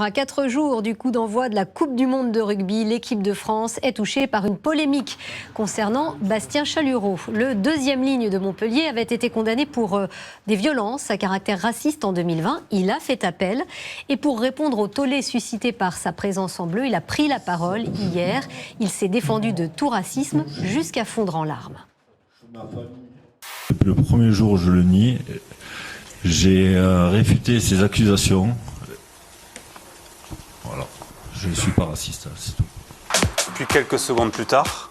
À 4 jours du coup d'envoi de la Coupe du Monde de rugby, l'équipe de France est touchée par une polémique concernant Bastien Chalureau. Le deuxième ligne de Montpellier avait été condamné pour des violences à caractère raciste en 2020. Il a fait appel et pour répondre au tollé suscité par sa présence en bleu, il a pris la parole hier. Il s'est défendu de tout racisme jusqu'à fondre en larmes. Le premier jour, je le nie. J'ai réfuté ces accusations. Voilà, je ne suis pas raciste, c'est tout. Puis quelques secondes plus tard.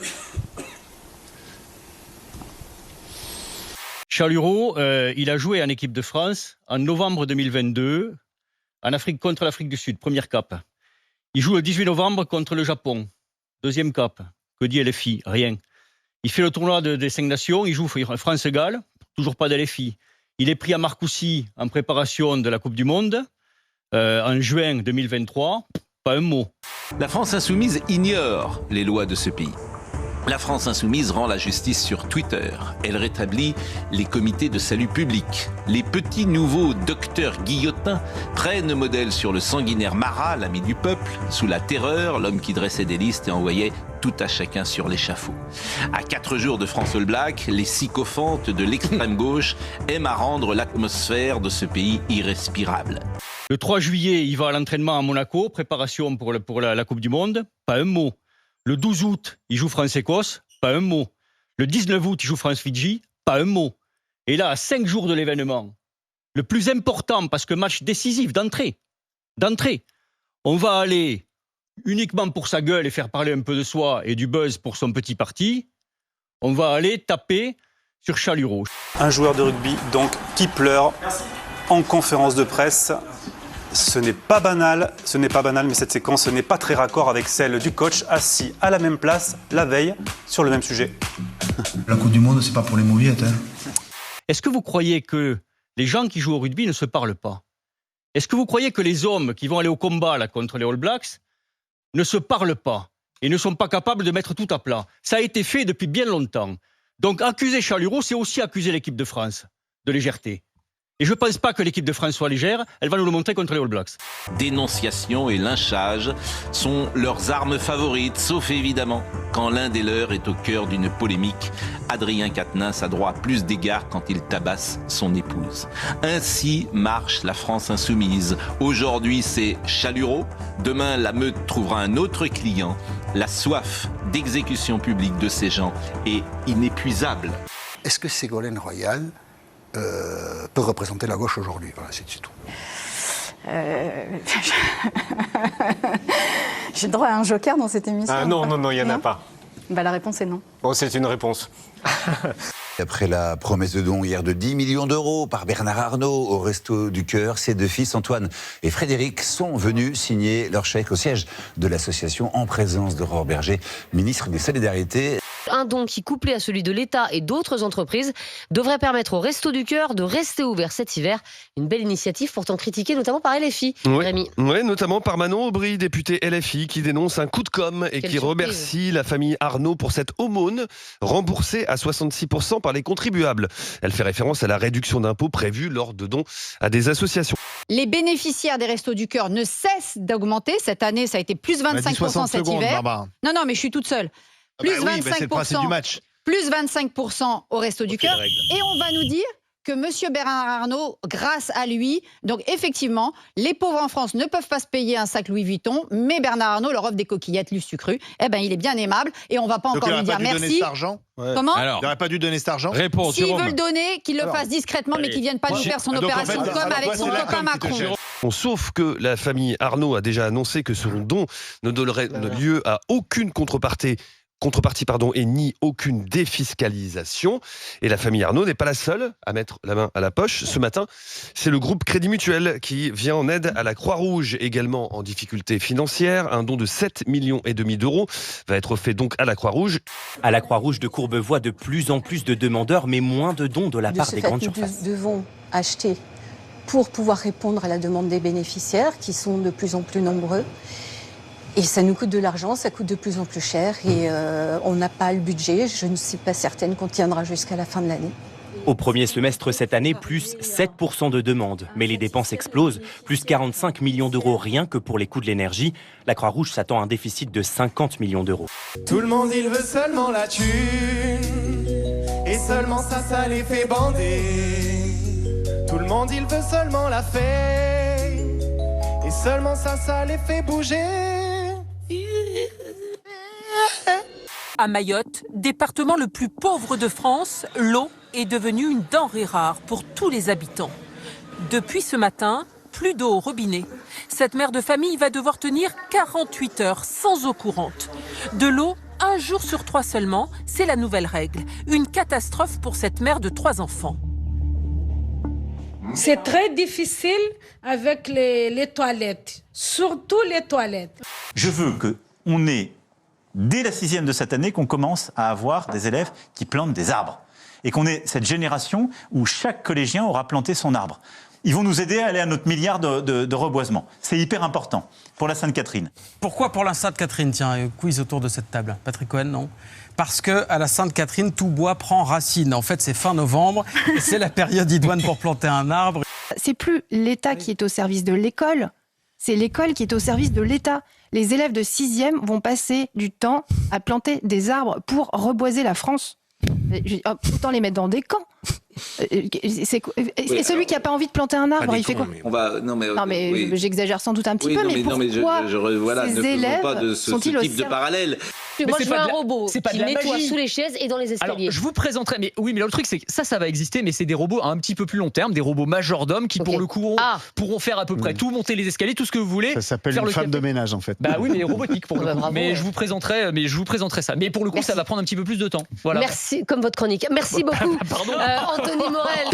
Chalureau, il a joué en équipe de France en novembre 2022 en Afrique, contre l'Afrique du Sud, première cape. Il joue le 18 novembre contre le Japon, deuxième cape. Que dit LFI? Rien. Il fait le tournoi des 5 nations, il joue France-Galles, toujours pas d'LFI. Il est pris à Marcoussis en préparation de la Coupe du Monde. En juin 2023, pas un mot. La France insoumise ignore les lois de ce pays. La France insoumise rend la justice sur Twitter. Elle rétablit les comités de salut public. Les petits nouveaux docteurs guillotins prennent modèle sur le sanguinaire Marat, l'ami du peuple. Sous la terreur, l'homme qui dressait des listes et envoyait tout à chacun sur l'échafaud. À 4 jours de France All Black, les sycophantes de l'extrême gauche aiment à rendre l'atmosphère de ce pays irrespirable. Le 3 juillet, il va à l'entraînement à Monaco, préparation pour la Coupe du Monde, pas un mot. Le 12 août, il joue France-Écosse, pas un mot. Le 19 août, il joue France-Fidji, pas un mot. Et là, à 5 jours de l'événement, le plus important, parce que match décisif d'entrée, on va aller uniquement pour sa gueule et faire parler un peu de soi et du buzz pour son petit parti, on va aller taper sur Chalureau. Un joueur de rugby, donc, qui pleure en conférence de presse. Ce n'est pas banal, mais cette séquence n'est pas très raccord avec celle du coach assis à la même place la veille sur le même sujet. La Coupe du Monde, c'est pas pour les mauviettes. Est-ce que vous croyez que les gens qui jouent au rugby ne se parlent pas? Est-ce que vous croyez que les hommes qui vont aller au combat là, contre les All Blacks ne se parlent pas et ne sont pas capables de mettre tout à plat? Ça a été fait depuis bien longtemps. Donc accuser Chalureau, c'est aussi accuser l'équipe de France de légèreté. Et je ne pense pas que l'équipe de France soit légère, elle va nous le montrer contre les All Blacks. Dénonciation et lynchage sont leurs armes favorites, sauf évidemment quand l'un des leurs est au cœur d'une polémique. Adrien Quatennens a droit à plus d'égards quand il tabasse son épouse. Ainsi marche la France insoumise. Aujourd'hui, c'est Chalureau. Demain, la meute trouvera un autre client. La soif d'exécution publique de ces gens est inépuisable. Est-ce que Ségolène Royal peut représenter la gauche aujourd'hui? Voilà, c'est tout. J'ai droit à un joker dans cette émission? Ah non, il n'y en a pas. Bah, la réponse est non. Bon, c'est une réponse. Après la promesse de don hier de 10 millions d'euros par Bernard Arnault au Resto du Cœur, ses 2 fils, Antoine et Frédéric, sont venus signer leur chèque au siège de l'association en présence d'Aurore Berger, ministre des Solidarités. Un don qui, couplé à celui de l'État et d'autres entreprises, devrait permettre au Resto du Cœur de rester ouvert cet hiver. Une belle initiative pourtant critiquée notamment par LFI. Rémi. Oui, notamment par Manon Aubry, députée LFI, qui dénonce un coup de com' et qui remercie la famille Arnault pour cette aumône remboursée à 66% par les contribuables. Elle fait référence à la réduction d'impôts prévue lors de dons à des associations. Les bénéficiaires des Restos du Cœur ne cessent d'augmenter. Cette année, ça a été plus 25% cet hiver. Non, mais je suis toute seule. Plus 25%, plus 25% au Resto du Cœur. Et on va nous dire que M. Bernard Arnault, grâce à lui, donc effectivement, les pauvres en France ne peuvent pas se payer un sac Louis Vuitton, mais Bernard Arnault leur offre des coquillettes Luce Sucru. Eh bien, il est bien aimable et on ne va pas encore lui dire merci. Comment? Il n'aurait pas dû donner cet argent? S'il veut le donner, qu'il le fasse discrètement, mais qu'il ne vienne pas nous faire son opération de com' avec son copain Macron. Sauf que la famille Arnault a déjà annoncé que son don ne donnerait lieu à aucune contrepartie et ni aucune défiscalisation. Et la famille Arnault n'est pas la seule à mettre la main à la poche. Ce matin, c'est le groupe Crédit Mutuel qui vient en aide à la Croix-Rouge, également en difficulté financière. Un don de 7,5 millions d'euros va être fait donc à la Croix-Rouge. À la Croix-Rouge de Courbevoie, de plus en plus de demandeurs, mais moins de dons de la part des grandes surfaces. Nous devons acheter pour pouvoir répondre à la demande des bénéficiaires, qui sont de plus en plus nombreux. Et ça nous coûte de l'argent, ça coûte de plus en plus cher et on n'a pas le budget. Je ne suis pas certaine qu'on tiendra jusqu'à la fin de l'année. Au premier semestre cette année, plus 7% de demandes. Mais les dépenses explosent, plus 45 millions d'euros rien que pour les coûts de l'énergie. La Croix-Rouge s'attend à un déficit de 50 millions d'euros. Tout le monde, il veut seulement la thune. Et seulement ça les fait bander. Tout le monde, il veut seulement la fame. Et seulement ça les fait bouger. À Mayotte, département le plus pauvre de France, l'eau est devenue une denrée rare pour tous les habitants. Depuis ce matin, plus d'eau au robinet. Cette mère de famille va devoir tenir 48 heures sans eau courante. De l'eau, 1 jour sur 3 seulement, c'est la nouvelle règle. Une catastrophe pour cette mère de 3 enfants. C'est très difficile avec les toilettes, surtout les toilettes. Je veux qu'on ait, dès la 6e de cette année, qu'on commence à avoir des élèves qui plantent des arbres. Et qu'on ait cette génération où chaque collégien aura planté son arbre. Ils vont nous aider à aller à notre milliard de reboisement. C'est hyper important pour la Sainte-Catherine. Pourquoi pour la Sainte-Catherine? Tiens, quiz autour de cette table. Patrick Cohen, non? Parce qu'à la Sainte-Catherine, tout bois prend racine. En fait, c'est fin novembre, et c'est la période idoine pour planter un arbre. C'est plus l'État qui est au service de l'école, c'est l'école qui est au service de l'État. Les élèves de 6e vont passer du temps à planter des arbres pour reboiser la France. Autant les mettre dans des camps. Et celui qui n'a pas envie de planter un arbre, il fait quoi? Non mais j'exagère sans doute un petit peu, mais pourquoi ces élèves sont-ils au type de parallèle? Moi, je veux un robot qui nettoie sous les chaises et dans les escaliers. Alors, je vous présenterai, mais oui, mais le truc, c'est que ça va exister, mais c'est des robots à un petit peu plus long terme, des robots majordomes qui, pour le coup, pourront faire à peu près tout, monter les escaliers, tout ce que vous voulez. Ça s'appelle une femme de ménage, en fait. Bah oui, mais robotique pour le coup. Mais je vous présenterai ça. Mais pour le coup, ça va prendre un petit peu plus de temps. Voilà. Merci, comme votre chronique. Merci beaucoup, Anthony Morel.